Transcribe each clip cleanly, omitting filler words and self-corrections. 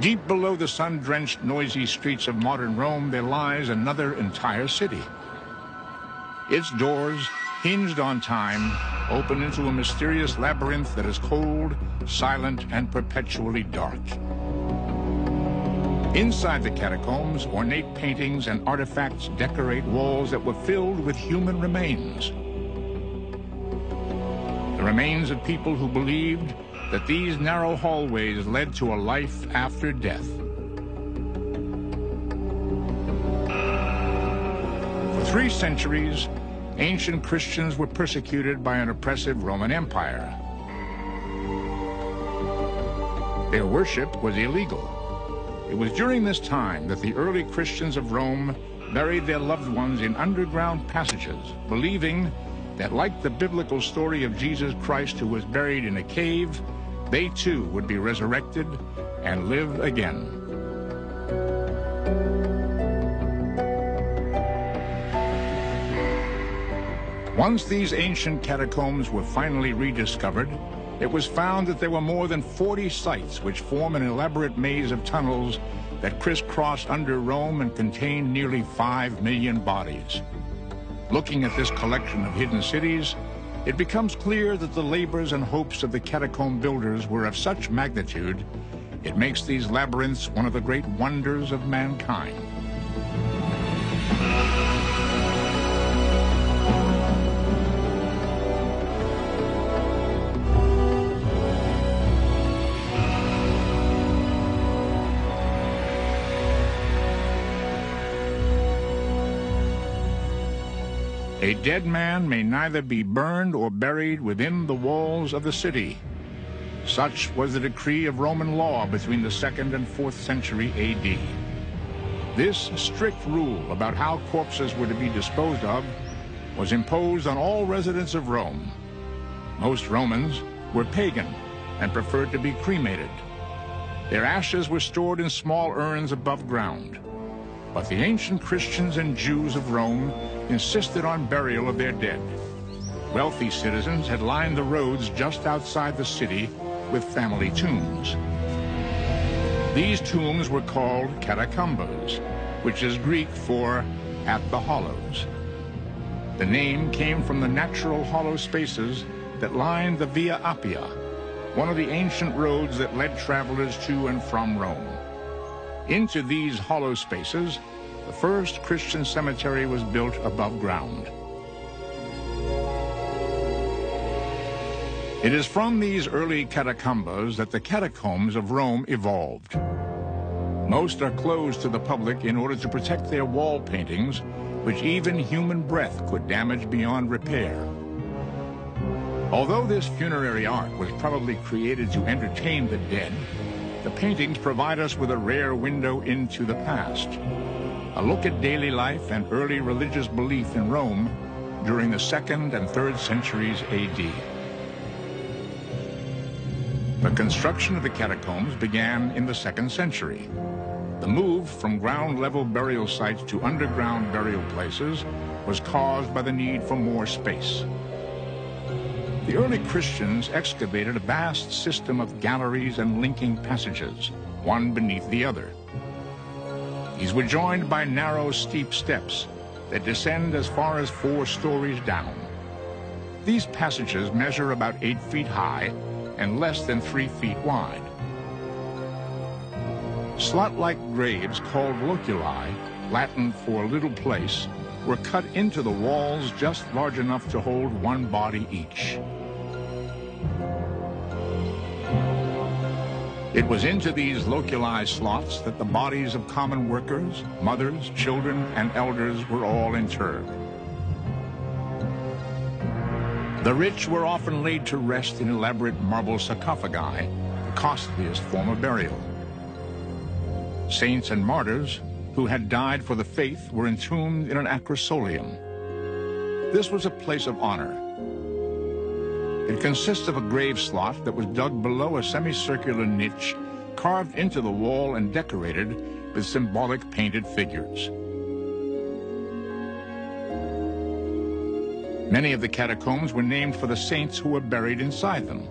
Deep below the sun-drenched, noisy streets of modern Rome, there lies another entire city. Its doors, hinged on time, open into a mysterious labyrinth that is cold, silent, and perpetually dark. Inside the catacombs, ornate paintings and artifacts decorate walls that were filled with human remains. The remains of people who believed that these narrow hallways led to a life after death. For 3 centuries, ancient Christians were persecuted by an oppressive Roman Empire. Their worship was illegal. It was during this time that the early Christians of Rome buried their loved ones in underground passages, believing that, like the biblical story of Jesus Christ who was buried in a cave, they too would be resurrected and live again. Once these ancient catacombs were finally rediscovered, it was found that there were more than 40 sites which form an elaborate maze of tunnels that crisscross under Rome and contain nearly 5 million bodies. Looking at this collection of hidden cities, it becomes clear that the labors and hopes of the catacomb builders were of such magnitude, it makes these labyrinths one of the great wonders of mankind. A dead man may neither be burned or buried within the walls of the city. Such was the decree of Roman law between the 2nd and 4th century A.D. This strict rule about how corpses were to be disposed of was imposed on all residents of Rome. Most Romans were pagan and preferred to be cremated. Their ashes were stored in small urns above ground. But the ancient Christians and Jews of Rome insisted on burial of their dead. Wealthy citizens had lined the roads just outside the city with family tombs. These tombs were called Catacombs, which is Greek for at the hollows. The name came from the natural hollow spaces that lined the Via Appia, one of the ancient roads that led travelers to and from Rome. Into these hollow spaces, the first Christian cemetery was built above ground. It is from these early catacombs that the catacombs of Rome evolved. Most are closed to the public in order to protect their wall paintings, which even human breath could damage beyond repair. Although this funerary art was probably created to entertain the dead, the paintings provide us with a rare window into the past, a look at daily life and early religious belief in Rome during the 2nd and 3rd centuries A.D. The construction of the catacombs began in the 2nd century. The move from ground-level burial sites to underground burial places was caused by the need for more space. The early Christians excavated a vast system of galleries and linking passages, one beneath the other. These were joined by narrow, steep steps that descend as far as 4 stories down. These passages measure about 8 feet high and less than 3 feet wide. Slot-like graves called loculi, Latin for little place, were cut into the walls just large enough to hold 1 body each. It was into these loculi slots that the bodies of common workers, mothers, children, and elders were all interred. The rich were often laid to rest in elaborate marble sarcophagi, the costliest form of burial. Saints and martyrs who had died for the faith were entombed in an acrosolium. This was a place of honor. It consists of a grave slot that was dug below a semicircular niche, carved into the wall and decorated with symbolic painted figures. Many of the catacombs were named for the saints who were buried inside them.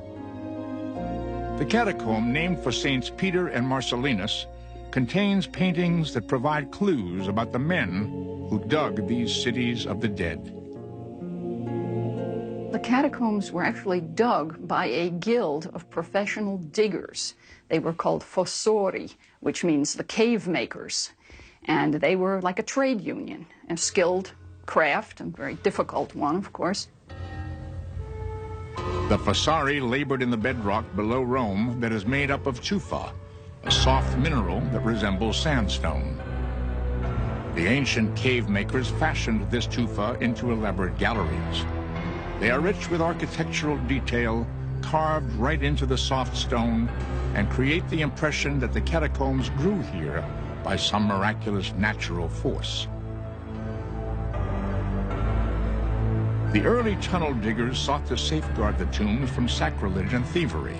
The catacomb, named for Saints Peter and Marcellinus, contains paintings that provide clues about the men who dug these cities of the dead. The catacombs were actually dug by a guild of professional diggers. They were called fossori, which means the cave makers. And they were like a trade union, a skilled craft, a very difficult one, of course. The fossari labored in the bedrock below Rome that is made up of tufa, a soft mineral that resembles sandstone. The ancient cave makers fashioned this tufa into elaborate galleries. They are rich with architectural detail, carved right into the soft stone, and create the impression that the catacombs grew here by some miraculous natural force. The early tunnel diggers sought to safeguard the tombs from sacrilege and thievery.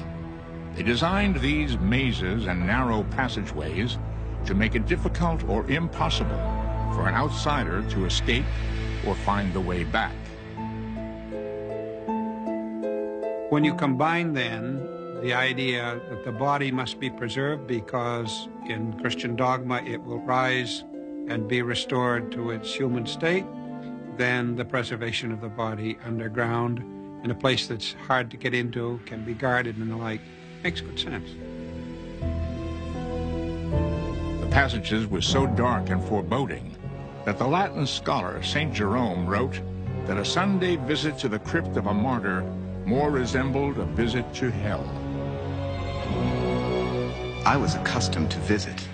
They designed these mazes and narrow passageways to make it difficult or impossible for an outsider to escape or find the way back. When you combine then the idea that the body must be preserved because in Christian dogma it will rise and be restored to its human state, then the preservation of the body underground in a place that's hard to get into, can be guarded and the like, makes good sense. The passages were so dark and foreboding that the Latin scholar St. Jerome wrote that a Sunday visit to the crypt of a martyr more resembled a visit to hell. I was accustomed to visit,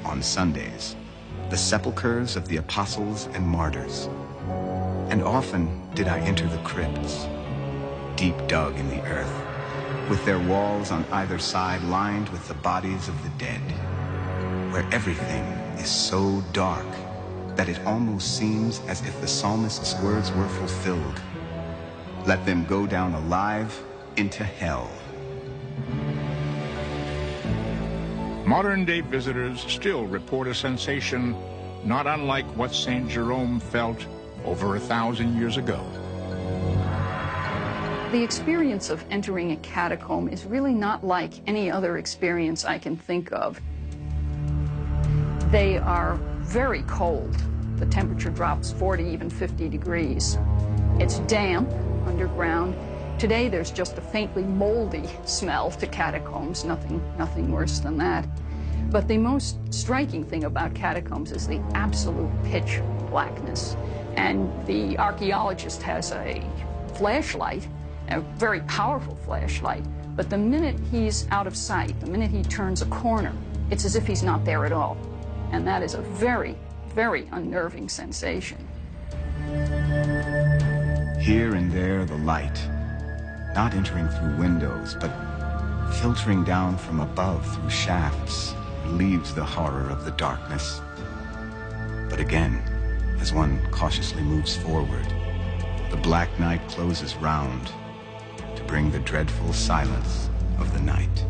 on Sundays, the sepulchres of the apostles and martyrs. And often did I enter the crypts, deep dug in the earth, with their walls on either side lined with the bodies of the dead, where everything is so dark that it almost seems as if the psalmist's words were fulfilled. Let them go down alive into hell. Modern-day visitors still report a sensation not unlike what St. Jerome felt over 1,000 years ago. The experience of entering a catacomb is really not like any other experience I can think of. They are very cold. The temperature drops 40, even 50 degrees. It's damp underground. Today there's just a faintly moldy smell to catacombs, nothing worse than that. But the most striking thing about catacombs is the absolute pitch blackness. And the archaeologist has a flashlight, a very powerful flashlight, but the minute he's out of sight, the minute he turns a corner, it's as if he's not there at all. And that is a very, very unnerving sensation. Here and there the light, not entering through windows, but filtering down from above through shafts, relieves the horror of the darkness. But again, as one cautiously moves forward, the black night closes round to bring the dreadful silence of the night.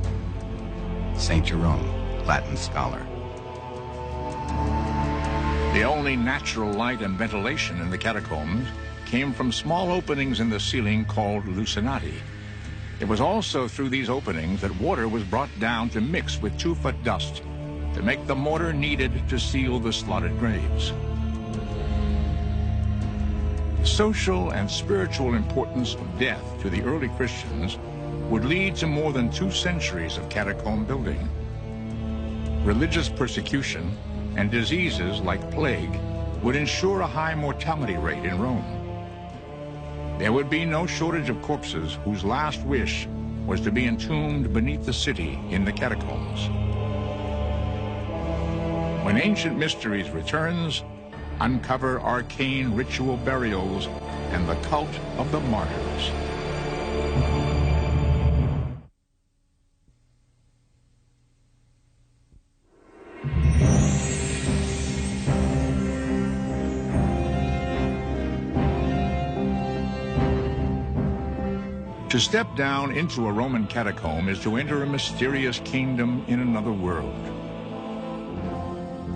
St. Jerome, Latin scholar. The only natural light and ventilation in the catacombs came from small openings in the ceiling called lucinati. It was also through these openings that water was brought down to mix with tufa dust to make the mortar needed to seal the slotted graves. The social and spiritual importance of death to the early Christians would lead to more than 2 centuries of catacomb building. Religious persecution and diseases like plague would ensure a high mortality rate in Rome. There would be no shortage of corpses whose last wish was to be entombed beneath the city in the catacombs. When Ancient Mysteries returns, uncover arcane ritual burials and the cult of the martyrs. To step down into a Roman catacomb is to enter a mysterious kingdom in another world.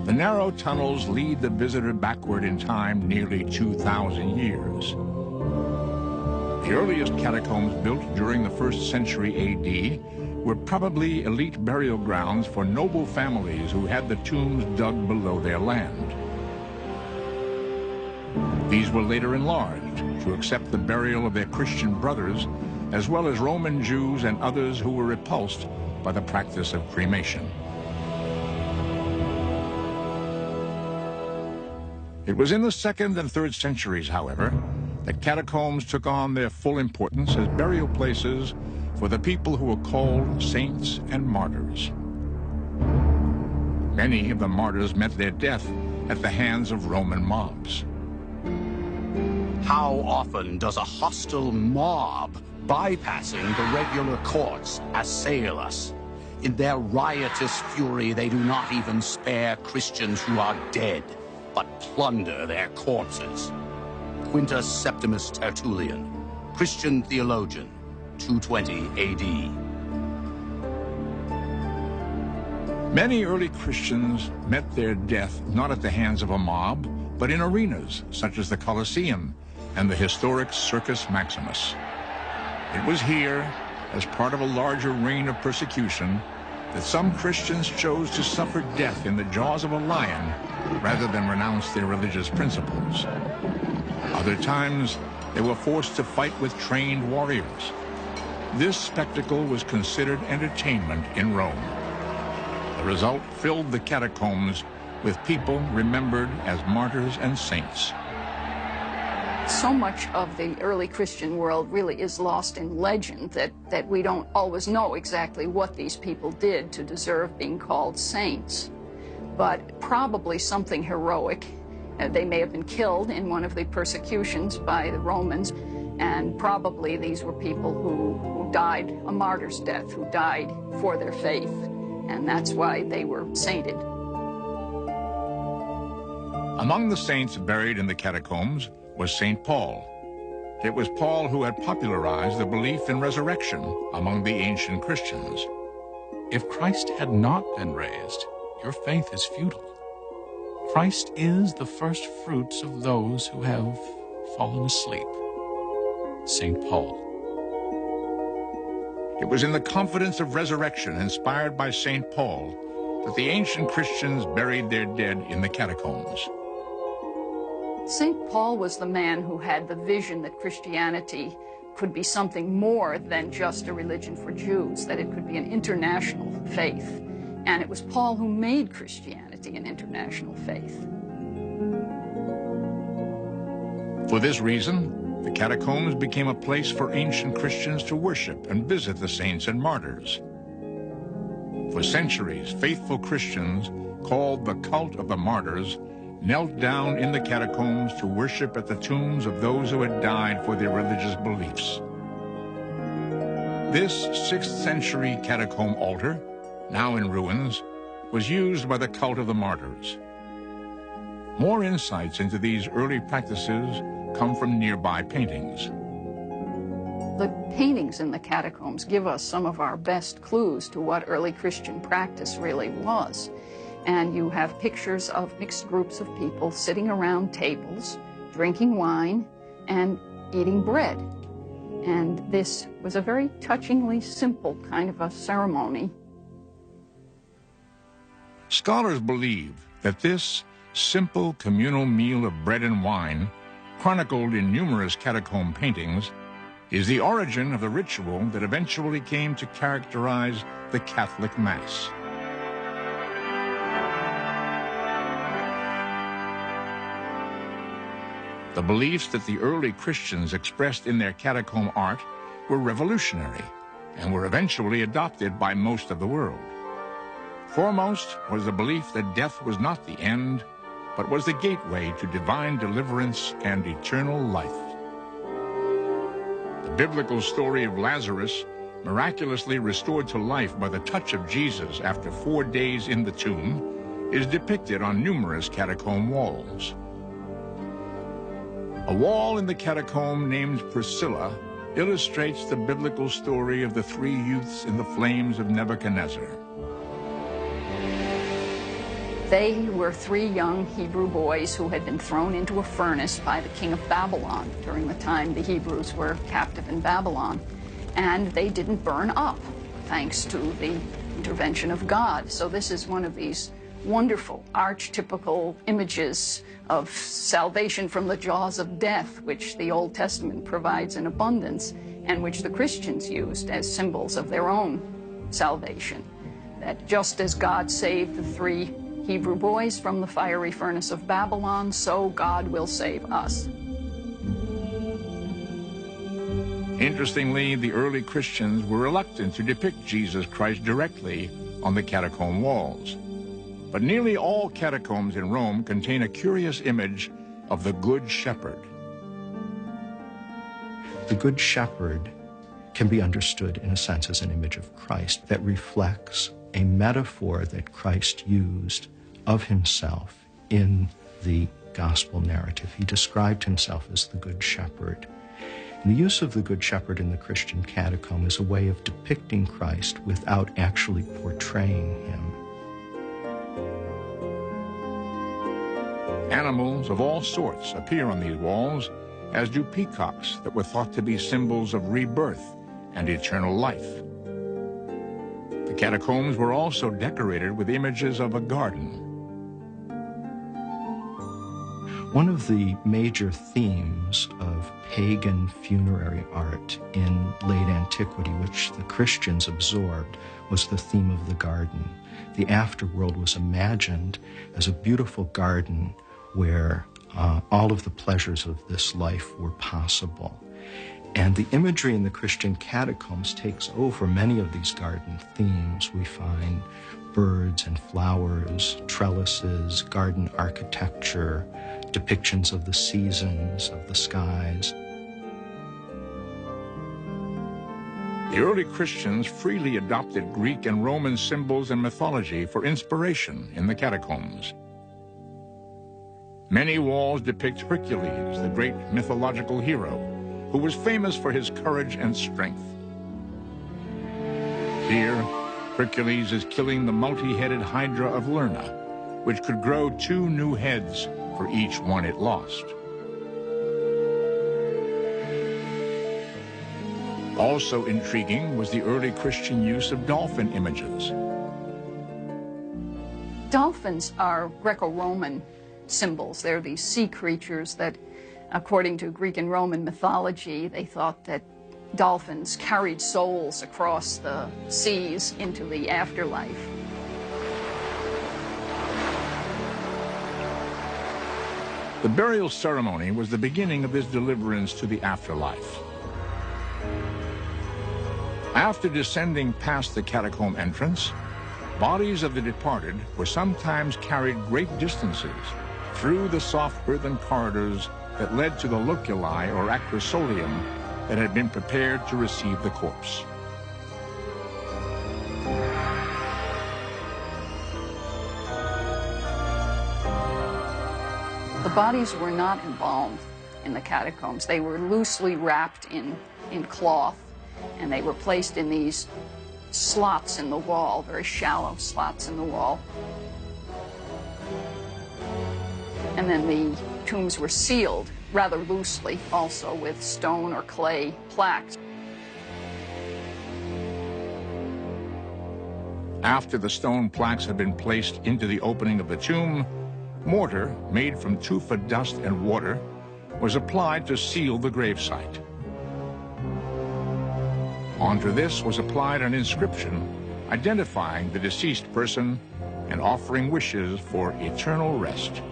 The narrow tunnels lead the visitor backward in time nearly 2,000 years. The earliest catacombs built during the 1st century AD were probably elite burial grounds for noble families who had the tombs dug below their land. These were later enlarged to accept the burial of their Christian brothers, as well as Roman Jews and others who were repulsed by the practice of cremation. It was in the 2nd and 3rd centuries, however, that catacombs took on their full importance as burial places for the people who were called saints and martyrs. Many of the martyrs met their death at the hands of Roman mobs. How often does a hostile mob, bypassing the regular courts, assail us? In their riotous fury, they do not even spare Christians who are dead, but plunder their corpses. Quintus Septimus Tertullian, Christian theologian, 220 AD. Many early Christians met their death not at the hands of a mob, but in arenas such as the Colosseum and the historic Circus Maximus. It was here, as part of a larger reign of persecution, that some Christians chose to suffer death in the jaws of a lion rather than renounce their religious principles. Other times, they were forced to fight with trained warriors. This spectacle was considered entertainment in Rome. The result filled the catacombs with people remembered as martyrs and saints. So much of the early Christian world really is lost in legend that we don't always know exactly what these people did to deserve being called saints. But probably something heroic. They may have been killed in one of the persecutions by the Romans, and probably these were people who died a martyr's death, who died for their faith, and that's why they were sainted. Among the saints buried in the catacombs was St. Paul. It was Paul who had popularized the belief in resurrection among the ancient Christians. If Christ had not been raised, your faith is futile. Christ is the first fruits of those who have fallen asleep. St. Paul. It was in the confidence of resurrection inspired by St. Paul that the ancient Christians buried their dead in the catacombs. St. Paul was the man who had the vision that Christianity could be something more than just a religion for Jews, that it could be an international faith. And it was Paul who made Christianity an international faith. For this reason, the catacombs became a place for ancient Christians to worship and visit the saints and martyrs. For centuries, faithful Christians, called the cult of the martyrs, knelt down in the catacombs to worship at the tombs of those who had died for their religious beliefs. This 6th century catacomb altar, now in ruins, was used by the cult of the martyrs. More insights into these early practices come from nearby paintings. The paintings in the catacombs give us some of our best clues to what early Christian practice really was. And you have pictures of mixed groups of people sitting around tables, drinking wine, and eating bread. And this was a very touchingly simple kind of a ceremony. Scholars believe that this simple communal meal of bread and wine, chronicled in numerous catacomb paintings, is the origin of the ritual that eventually came to characterize the Catholic Mass. The beliefs that the early Christians expressed in their catacomb art were revolutionary and were eventually adopted by most of the world. Foremost was the belief that death was not the end, but was the gateway to divine deliverance and eternal life. The biblical story of Lazarus, miraculously restored to life by the touch of Jesus after 4 days in the tomb, is depicted on numerous catacomb walls. A wall in the catacomb named Priscilla illustrates the biblical story of the 3 youths in the flames of Nebuchadnezzar. They were 3 young Hebrew boys who had been thrown into a furnace by the king of Babylon during the time the Hebrews were captive in Babylon. And they didn't burn up. thanks to the intervention of God. So this is one of these wonderful, archetypical images of salvation from the jaws of death, which the Old Testament provides in abundance, and which the Christians used as symbols of their own salvation. That just as God saved the 3 Hebrew boys from the fiery furnace of Babylon, so God will save us. Interestingly, the early Christians were reluctant to depict Jesus Christ directly on the catacomb walls. But nearly all catacombs in Rome contain a curious image of the Good Shepherd. The Good Shepherd can be understood, in a sense, as an image of Christ that reflects a metaphor that Christ used of himself in the gospel narrative. He described himself as the Good Shepherd. And the use of the Good Shepherd in the Christian catacomb is a way of depicting Christ without actually portraying him. Animals of all sorts appear on these walls, as do peacocks that were thought to be symbols of rebirth and eternal life. The catacombs were also decorated with images of a garden. One of the major themes of pagan funerary art in late antiquity, which the Christians absorbed, was the theme of the garden. The afterworld was imagined as a beautiful garden where all of the pleasures of this life were possible. And the imagery in the Christian catacombs takes over many of these garden themes. We find birds and flowers, trellises, garden architecture, depictions of the seasons, of the skies. The early Christians freely adopted Greek and Roman symbols and mythology for inspiration in the catacombs. Many walls depict Hercules, the great mythological hero, who was famous for his courage and strength. Here, Hercules is killing the multi-headed Hydra of Lerna, which could grow 2 new heads for each one it lost. Also intriguing was the early Christian use of dolphin images. Dolphins are Greco-Roman symbols. They're these sea creatures that, according to Greek and Roman mythology, they thought that dolphins carried souls across the seas into the afterlife. The burial ceremony was the beginning of his deliverance to the afterlife. After descending past the catacomb entrance, bodies of the departed were sometimes carried great distances through the soft earthen corridors that led to the loculi or acrosolium that had been prepared to receive the corpse. The bodies were not embalmed in the catacombs. They were loosely wrapped in cloth, and they were placed in these slots in the wall, very shallow slots in the wall. And then the tombs were sealed rather loosely, also with stone or clay plaques. After the stone plaques had been placed into the opening of the tomb, mortar, made from tufa dust and water, was applied to seal the gravesite. Onto this was applied an inscription identifying the deceased person and offering wishes for eternal rest.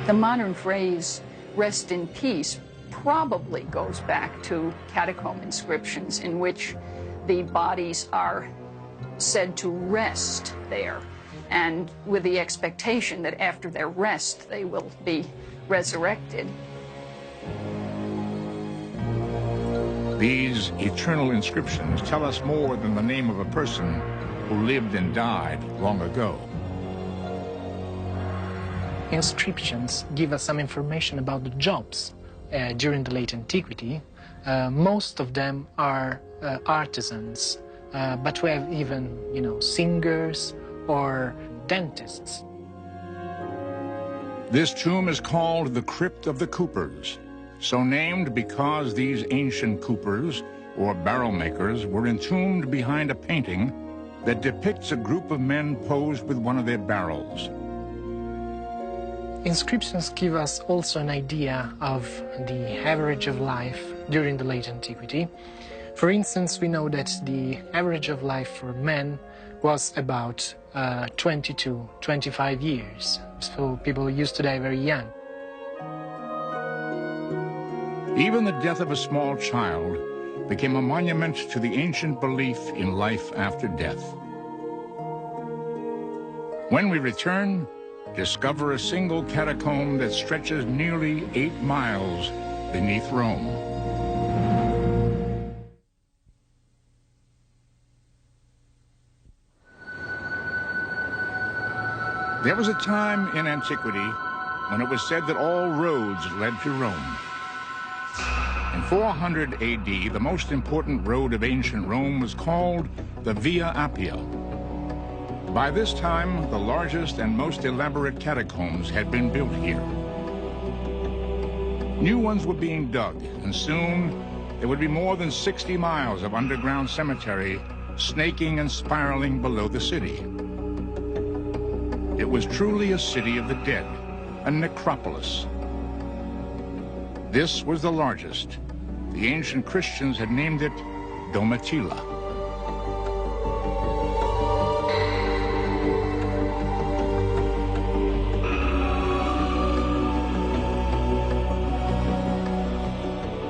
The modern phrase, rest in peace, probably goes back to catacomb inscriptions in which the bodies are said to rest there, and with the expectation that after their rest they will be resurrected. These eternal inscriptions tell us more than the name of a person who lived and died long ago. Inscriptions give us some information about the jobs during the late antiquity. Most of them are artisans, but we have even, singers or dentists. This tomb is called the Crypt of the Coopers, so named because these ancient coopers, or barrel makers, were entombed behind a painting that depicts a group of men posed with one of their barrels. Inscriptions give us also an idea of the average of life during the late antiquity. For instance, we know that the average of life for men was about 20 to 25 years. So people used to die very young. Even the death of a small child became a monument to the ancient belief in life after death. When we return, discover a single catacomb that stretches nearly 8 miles beneath Rome. There was a time in antiquity when it was said that all roads led to Rome. In 400 AD, the most important road of ancient Rome was called the Via Appia. By this time, the largest and most elaborate catacombs had been built here. New ones were being dug, and soon there would be more than 60 miles of underground cemetery snaking and spiraling below the city. It was truly a city of the dead, a necropolis. This was the largest. The ancient Christians had named it Domitilla.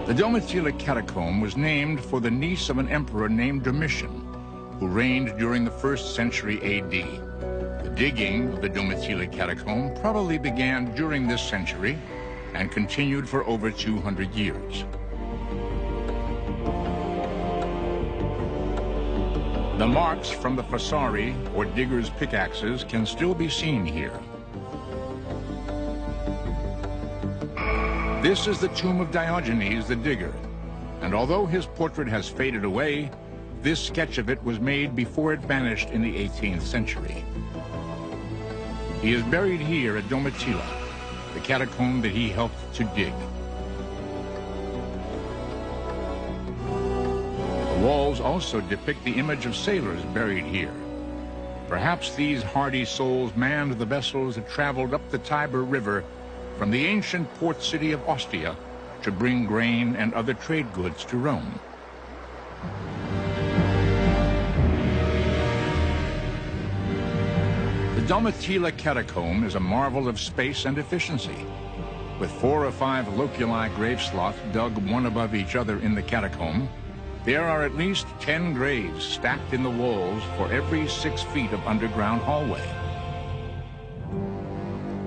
The Domitilla catacomb was named for the niece of an emperor named Domitian, who reigned during the 1st century AD. The digging of the Domitilla catacomb probably began during this century and continued for over 200 years. The marks from the fossari, or diggers' pickaxes, can still be seen here. This is the tomb of Diogenes the digger, and although his portrait has faded away, this sketch of it was made before it vanished in the 18th century. He is buried here at Domitilla, the catacomb that he helped to dig. The walls also depict the image of sailors buried here. Perhaps these hardy souls manned the vessels that traveled up the Tiber River from the ancient port city of Ostia to bring grain and other trade goods to Rome. The Domitilla catacomb is a marvel of space and efficiency. With 4 or 5 loculi grave slots dug one above each other in the catacomb, there are at least 10 graves stacked in the walls for every 6 feet of underground hallway.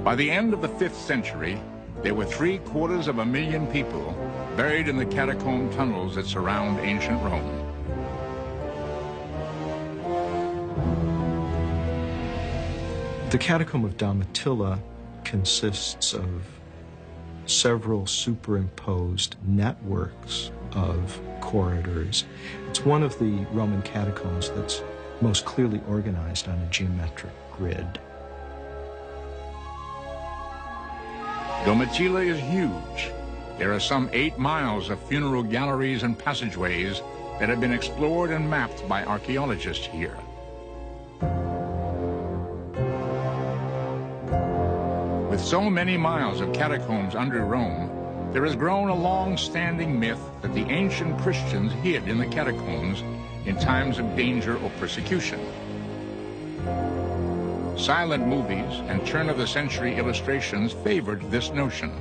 By the end of the 5th century, there were 750,000 people buried in the catacomb tunnels that surround ancient Rome. The catacomb of Domitilla consists of several superimposed networks of corridors. It's one of the Roman catacombs that's most clearly organized on a geometric grid. Domitilla is huge. There are some 8 miles of funeral galleries and passageways that have been explored and mapped by archaeologists here. With so many miles of catacombs under Rome, there has grown a long-standing myth that the ancient Christians hid in the catacombs in times of danger or persecution. Silent movies and turn-of-the-century illustrations favored this notion,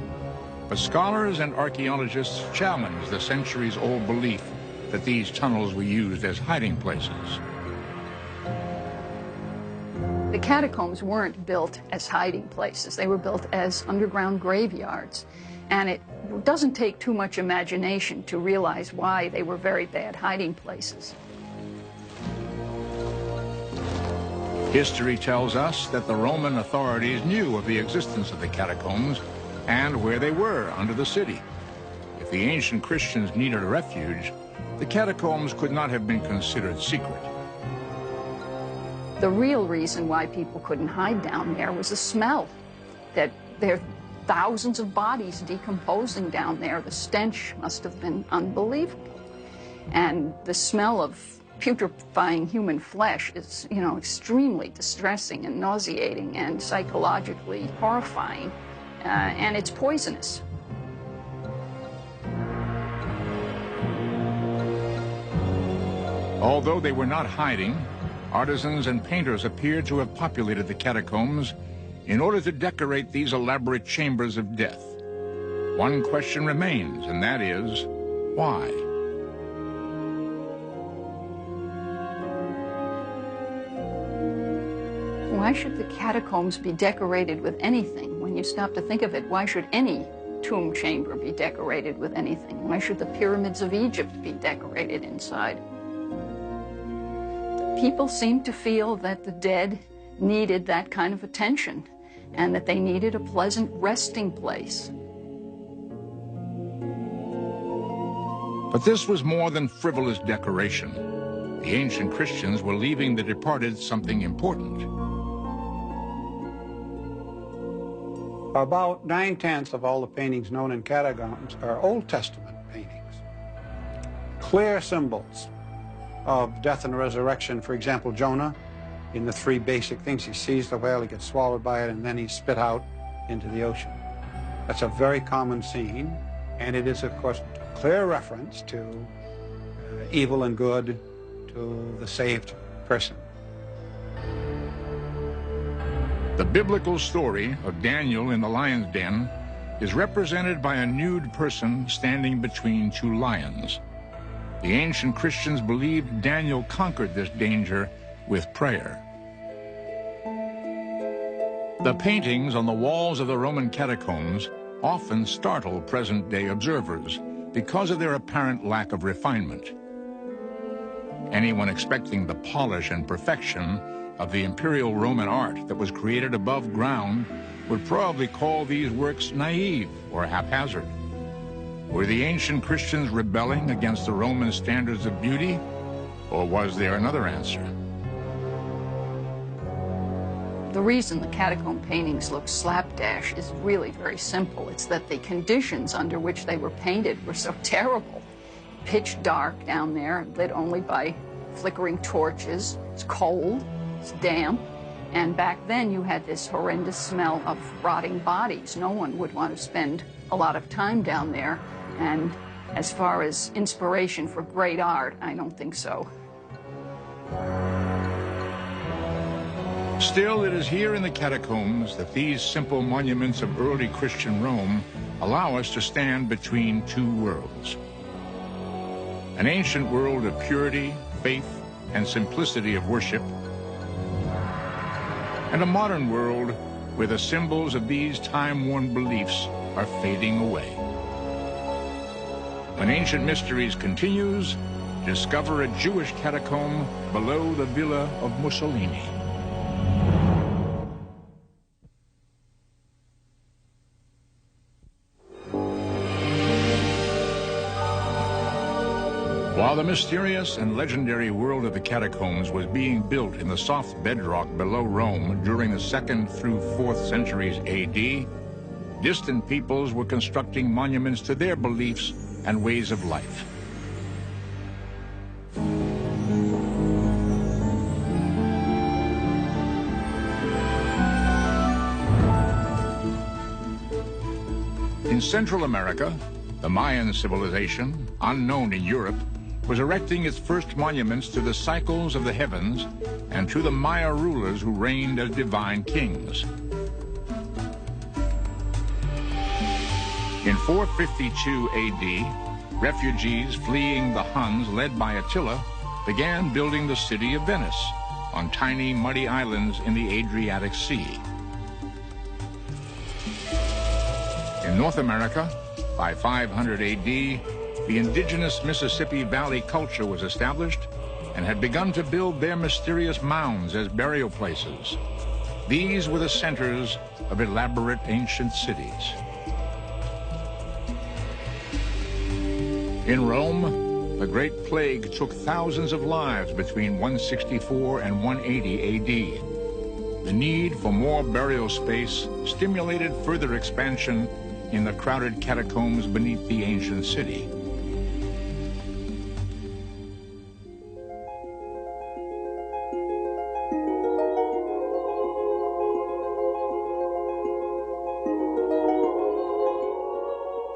but scholars and archaeologists challenge the centuries-old belief that these tunnels were used as hiding places. The catacombs weren't built as hiding places. They were built as underground graveyards. And it doesn't take too much imagination to realize why they were very bad hiding places. History tells us that the Roman authorities knew of the existence of the catacombs and where they were under the city. If the ancient Christians needed a refuge, the catacombs could not have been considered secret. The real reason why people couldn't hide down there was the smell. That thousands of bodies decomposing down there. The stench must have been unbelievable. And the smell of putrefying human flesh is, extremely distressing and nauseating and psychologically horrifying, and it's poisonous. Although they were not hiding, artisans and painters appeared to have populated the catacombs in order to decorate these elaborate chambers of death. One question remains, and that is, why? Why should the catacombs be decorated with anything? When you stop to think of it, why should any tomb chamber be decorated with anything? Why should the pyramids of Egypt be decorated inside? People seem to feel that the dead needed that kind of attention and that they needed a pleasant resting place. But this was more than frivolous decoration. The ancient Christians were leaving the departed something important. About 9/10 of all the paintings known in catacombs are Old Testament paintings. Clear symbols of death and resurrection. For example, Jonah, in the three basic things, he sees the whale, he gets swallowed by it, and then he's spit out into the ocean. That's a very common scene, and it is, of course, a clear reference to evil and good, to the saved person. The biblical story of Daniel in the lion's den is represented by a nude person standing between two lions. The ancient Christians believed Daniel conquered this danger with prayer. The paintings on the walls of the Roman catacombs often startle present-day observers because of their apparent lack of refinement. Anyone expecting the polish and perfection of the imperial Roman art that was created above ground would probably call these works naive or haphazard. Were the ancient Christians rebelling against the Roman standards of beauty, or was there another answer? The reason the catacomb paintings look slapdash is really very simple. It's that the conditions under which they were painted were so terrible. Pitch dark down there, lit only by flickering torches. It's cold, it's damp, and back then you had this horrendous smell of rotting bodies. No one would want to spend a lot of time down there, and as far as inspiration for great art, I don't think so. Still, it is here in the catacombs that these simple monuments of early Christian Rome allow us to stand between two worlds. An ancient world of purity, faith, and simplicity of worship, and a modern world where the symbols of these time-worn beliefs are fading away. When Ancient Mysteries continues, discover a Jewish catacomb below the villa of Mussolini. While the mysterious and legendary world of the catacombs was being built in the soft bedrock below Rome during the 2nd through 4th centuries AD, distant peoples were constructing monuments to their beliefs and ways of life. In Central America, the Mayan civilization, unknown in Europe, was erecting its first monuments to the cycles of the heavens and to the Maya rulers who reigned as divine kings. In 452 AD, refugees fleeing the Huns, led by Attila, began building the city of Venice on tiny muddy islands in the Adriatic Sea. In North America, by 500 AD, the indigenous Mississippi Valley culture was established and had begun to build their mysterious mounds as burial places. These were the centers of elaborate ancient cities. In Rome, the Great Plague took thousands of lives between 164 and 180 AD. The need for more burial space stimulated further expansion in the crowded catacombs beneath the ancient city.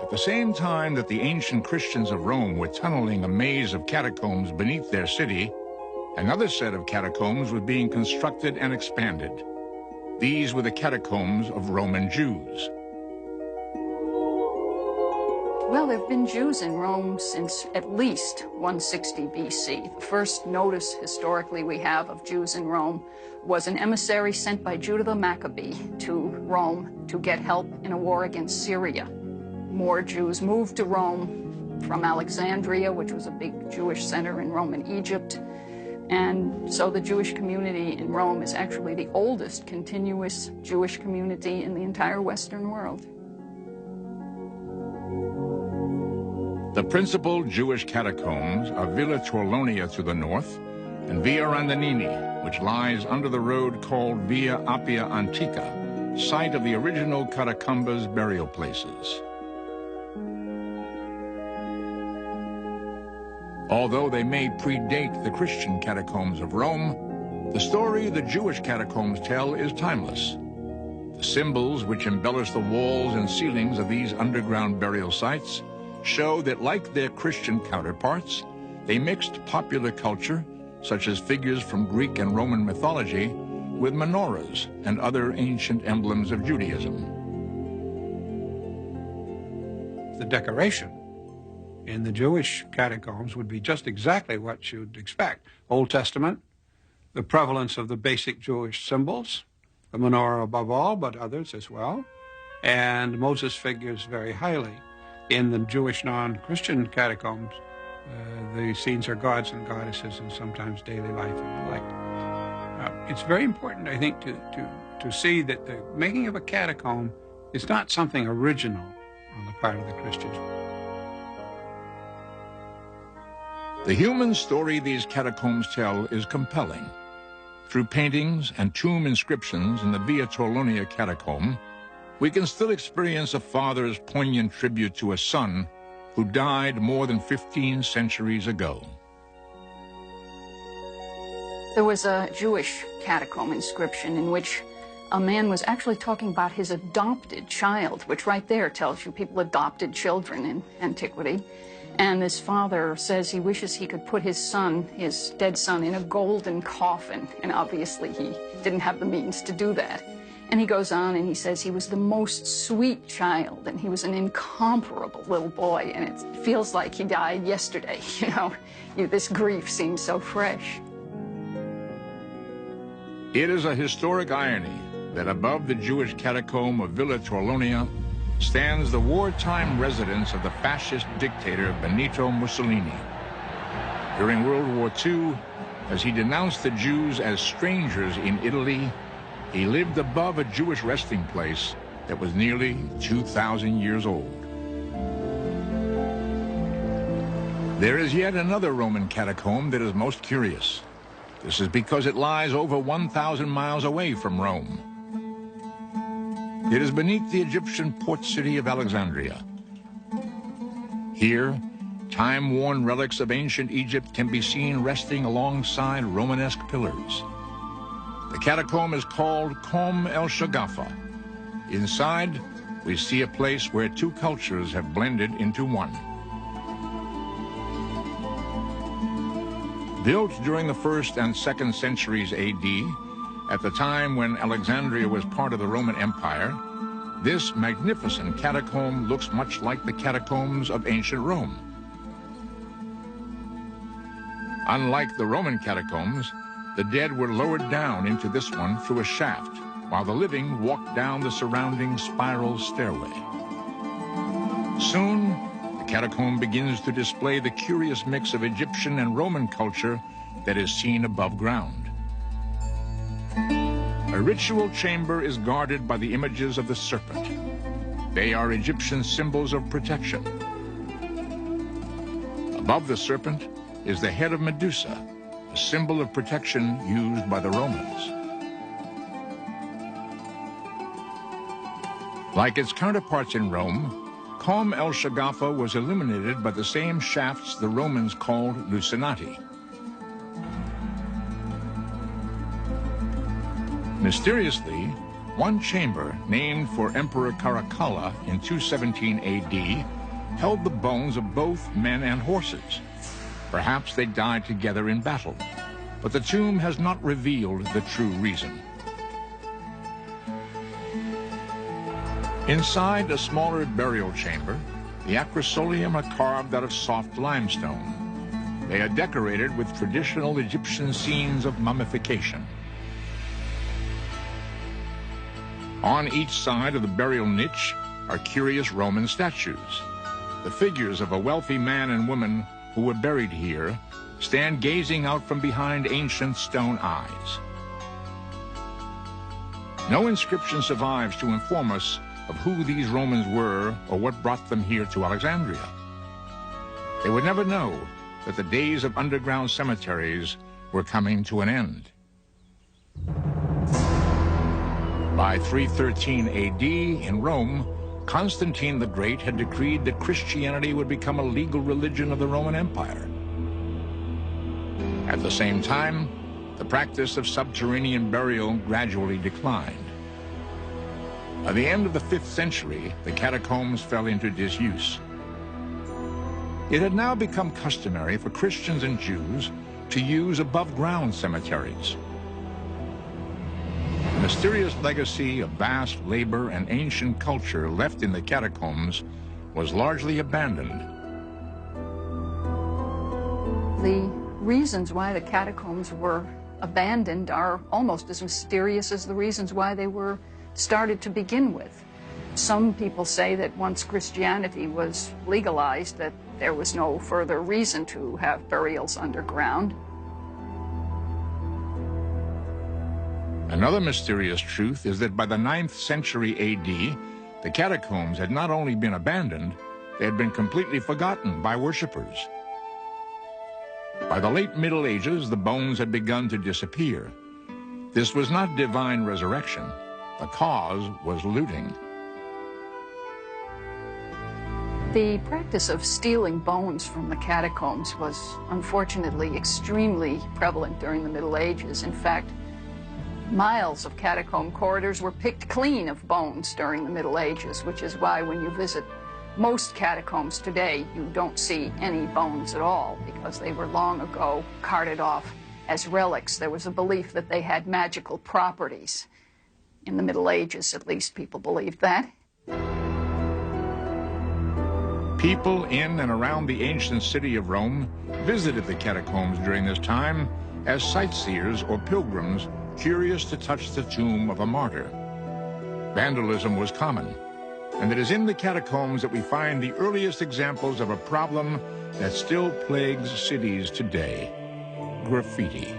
At the same time that the ancient Christians of Rome were tunneling a maze of catacombs beneath their city, another set of catacombs was being constructed and expanded. These were the catacombs of Roman Jews. Well, there have been Jews in Rome since at least 160 BC. The first notice historically we have of Jews in Rome was an emissary sent by Judah the Maccabee to Rome to get help in a war against Syria. More Jews moved to Rome from Alexandria, which was a big Jewish center in Roman Egypt. And so the Jewish community in Rome is actually the oldest continuous Jewish community in the entire Western world. The principal Jewish catacombs are Villa Torlonia to the north and Via Randonini, which lies under the road called Via Appia Antica, site of the original Catacombs burial places. Although they may predate the Christian catacombs of Rome, the story the Jewish catacombs tell is timeless. The symbols which embellish the walls and ceilings of these underground burial sites show that, like their Christian counterparts, they mixed popular culture, such as figures from Greek and Roman mythology, with menorahs and other ancient emblems of Judaism. The decoration in the Jewish catacombs would be just exactly what you'd expect. Old Testament, the prevalence of the basic Jewish symbols, the menorah above all, but others as well, and Moses figures very highly. In the Jewish non-Christian catacombs, the scenes are gods and goddesses and sometimes daily life and the like. It's very important, I think, to see that the making of a catacomb is not something original on the part of the Christians. The human story these catacombs tell is compelling. Through paintings and tomb inscriptions in the Via Torlonia catacomb, we can still experience a father's poignant tribute to a son who died more than 15 centuries ago. There was a Jewish catacomb inscription in which a man was actually talking about his adopted child, which right there tells you people adopted children in antiquity. And this father says he wishes he could put his son, his dead son, in a golden coffin. And obviously he didn't have the means to do that. And he goes on and he says he was the most sweet child and he was an incomparable little boy. And it feels like he died yesterday, you know. This grief seems so fresh. It is a historic irony that above the Jewish catacomb of Villa Torlonia stands the wartime residence of the fascist dictator Benito Mussolini. During World War II, as he denounced the Jews as strangers in Italy, he lived above a Jewish resting place that was nearly 2,000 years old. There is yet another Roman catacomb that is most curious. This is because it lies over 1,000 miles away from Rome. It is beneath the Egyptian port city of Alexandria. Here, time-worn relics of ancient Egypt can be seen resting alongside Romanesque pillars. The catacomb is called Com el Shagafa. Inside, we see a place where two cultures have blended into one. Built during the 1st and 2nd centuries AD, at the time when Alexandria was part of the Roman Empire, this magnificent catacomb looks much like the catacombs of ancient Rome. Unlike the Roman catacombs, the dead were lowered down into this one through a shaft, while the living walked down the surrounding spiral stairway. Soon, the catacomb begins to display the curious mix of Egyptian and Roman culture that is seen above ground. A ritual chamber is guarded by the images of the serpent. They are Egyptian symbols of protection. Above the serpent is the head of Medusa, a symbol of protection used by the Romans. Like its counterparts in Rome, Combe el Shagafa was illuminated by the same shafts the Romans called lucinati. Mysteriously, one chamber, named for Emperor Caracalla in 217 AD, held the bones of both men and horses. Perhaps they died together in battle, but the tomb has not revealed the true reason. Inside a smaller burial chamber, the acrosolium are carved out of soft limestone. They are decorated with traditional Egyptian scenes of mummification. On each side of the burial niche are curious Roman statues. The figures of a wealthy man and woman who were buried here stand gazing out from behind ancient stone eyes. No inscription survives to inform us of who these Romans were or what brought them here to Alexandria. They would never know that the days of underground cemeteries were coming to an end. By 313 AD in Rome, Constantine the Great had decreed that Christianity would become a legal religion of the Roman Empire. At the same time, the practice of subterranean burial gradually declined. By the end of the 5th century, the catacombs fell into disuse. It had now become customary for Christians and Jews to use above-ground cemeteries. The mysterious legacy of vast labor and ancient culture left in the catacombs was largely abandoned. The reasons why the catacombs were abandoned are almost as mysterious as the reasons why they were started to begin with. Some people say that once Christianity was legalized, that there was no further reason to have burials underground. Another mysterious truth is that by the 9th century AD, the catacombs had not only been abandoned, they had been completely forgotten by worshippers. By the late Middle Ages, the bones had begun to disappear. This was not divine resurrection. The cause was looting. The practice of stealing bones from the catacombs was unfortunately extremely prevalent during the Middle Ages. In fact, miles of catacomb corridors were picked clean of bones during the Middle Ages, which is why when you visit most catacombs today, you don't see any bones at all, because they were long ago carted off as relics. There was a belief that they had magical properties. In the Middle Ages, at least, people believed that. People in and around the ancient city of Rome visited the catacombs during this time as sightseers or pilgrims curious to touch the tomb of a martyr. Vandalism was common, and it is in the catacombs that we find the earliest examples of a problem that still plagues cities today: graffiti.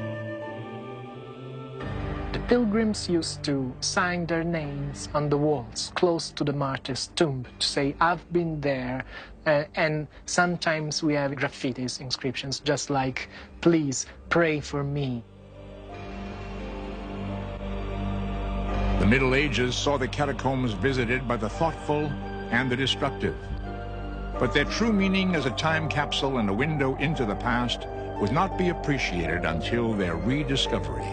The pilgrims used to sign their names on the walls close to the martyr's tomb to say, "I've been there," and sometimes we have graffitis, inscriptions, just like, "Please pray for me." The Middle Ages saw the catacombs visited by the thoughtful and the destructive. But their true meaning as a time capsule and a window into the past would not be appreciated until their rediscovery.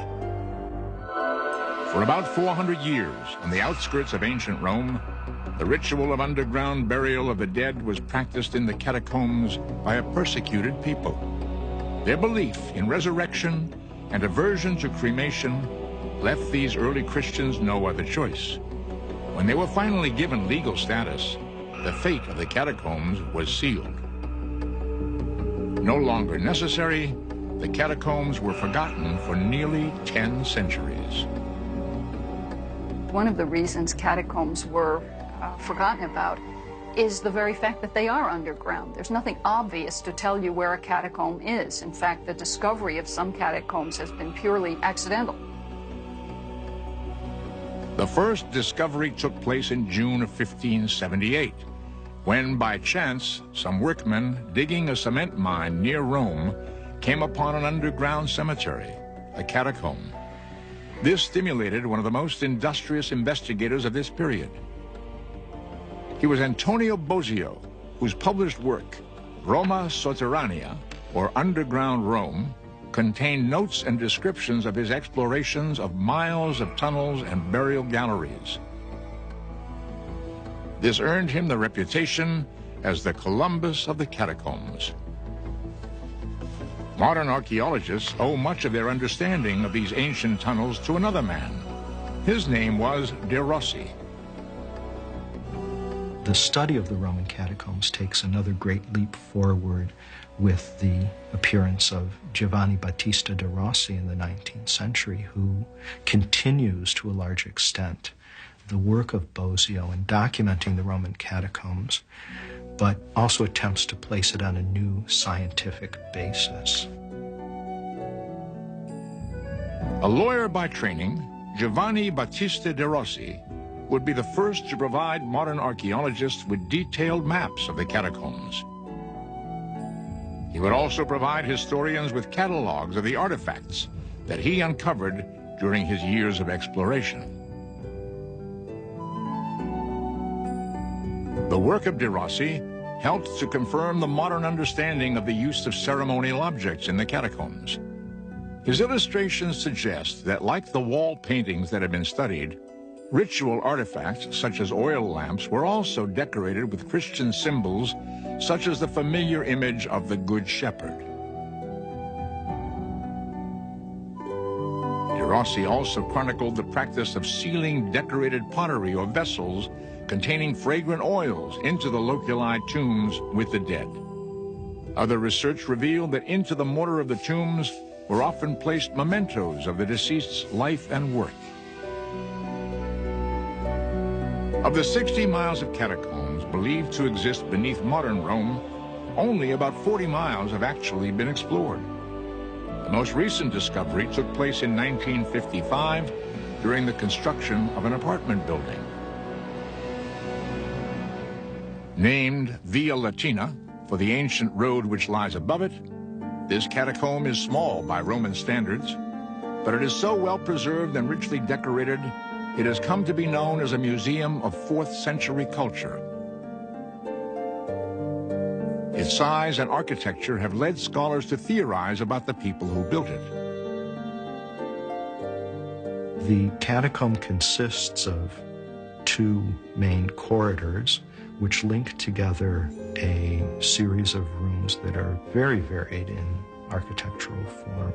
For about 400 years, on the outskirts of ancient Rome, the ritual of underground burial of the dead was practiced in the catacombs by a persecuted people. Their belief in resurrection and aversion to cremation left these early Christians no other choice. When they were finally given legal status, the fate of the catacombs was sealed. No longer necessary, the catacombs were forgotten for nearly 10 centuries. One of the reasons catacombs were forgotten about is the very fact that they are underground. There's nothing obvious to tell you where a catacomb is. In fact, the discovery of some catacombs has been purely accidental. The first discovery took place in June of 1578, when by chance some workmen digging a cement mine near Rome came upon an underground cemetery, a catacomb. This stimulated one of the most industrious investigators of this period. He was Antonio Bosio, whose published work, Roma Sotterranea, or Underground Rome, contained notes and descriptions of his explorations of miles of tunnels and burial galleries. This earned him the reputation as the Columbus of the Catacombs. Modern archaeologists owe much of their understanding of these ancient tunnels to another man. His name was de Rossi. The study of the Roman catacombs takes another great leap forward with the appearance of Giovanni Battista de Rossi in the 19th century, who continues to a large extent the work of Bosio in documenting the Roman catacombs, but also attempts to place it on a new scientific basis. A lawyer by training, Giovanni Battista de Rossi would be the first to provide modern archaeologists with detailed maps of the catacombs. He would also provide historians with catalogs of the artifacts that he uncovered during his years of exploration. The work of de Rossi helped to confirm the modern understanding of the use of ceremonial objects in the catacombs. His illustrations suggest that, like the wall paintings that have been studied, ritual artifacts such as oil lamps were also decorated with Christian symbols such as the familiar image of the Good Shepherd. De Rossi also chronicled the practice of sealing decorated pottery or vessels containing fragrant oils into the loculi tombs with the dead. Other research revealed that into the mortar of the tombs were often placed mementos of the deceased's life and work. Of the 60 miles of catacombs believed to exist beneath modern Rome, only about 40 miles have actually been explored. The most recent discovery took place in 1955 during the construction of an apartment building. Named Via Latina for the ancient road which lies above it, this catacomb is small by Roman standards, but it is so well preserved and richly decorated, it has come to be known as a museum of 4th century culture. Its size and architecture have led scholars to theorize about the people who built it. The catacomb consists of two main corridors which link together a series of rooms that are very varied in architectural form: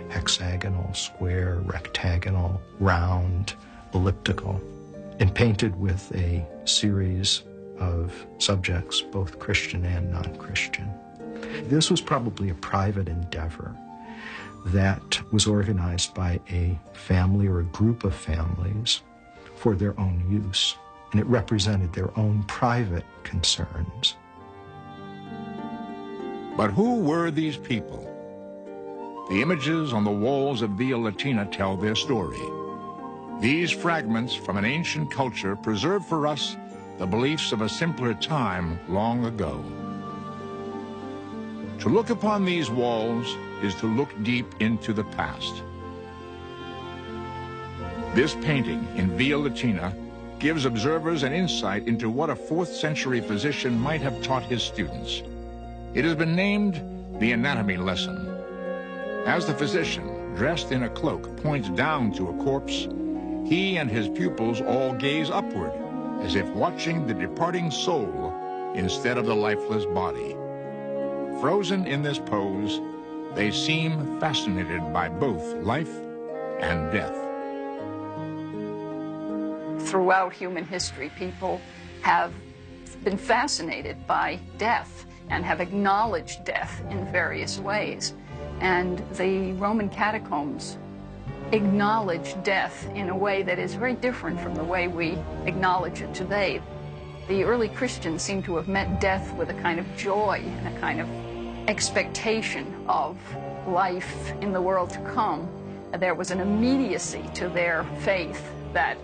hexagonal, square, rectagonal, round, elliptical, and painted with a series of subjects, both Christian and non-Christian. This was probably a private endeavor that was organized by a family or a group of families for their own use, and it represented their own private concerns. But who were these people? The images on the walls of Via Latina tell their story. These fragments from an ancient culture preserve for us the beliefs of a simpler time long ago. To look upon these walls is to look deep into the past. This painting in Via Latina gives observers an insight into what a 4th century physician might have taught his students. It has been named the anatomy lesson. As the physician, dressed in a cloak, points down to a corpse, he and his pupils all gaze upward, as if watching the departing soul instead of the lifeless body. Frozen in this pose, they seem fascinated by both life and death. Throughout human history, people have been fascinated by death and have acknowledged death in various ways. And the Roman catacombs acknowledge death in a way that is very different from the way we acknowledge it today. The early Christians seem to have met death with a kind of joy and a kind of expectation of life in the world to come. There was an immediacy to their faith that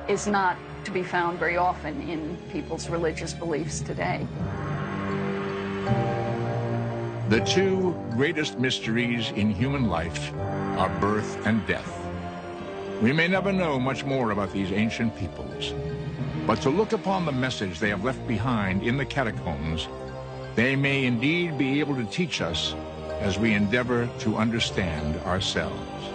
is not to be found very often in people's religious beliefs today. The two greatest mysteries in human life are birth and death. We may never know much more about these ancient peoples, But to look upon the message they have left behind in the catacombs, they may indeed be able to teach us as we endeavor to understand ourselves.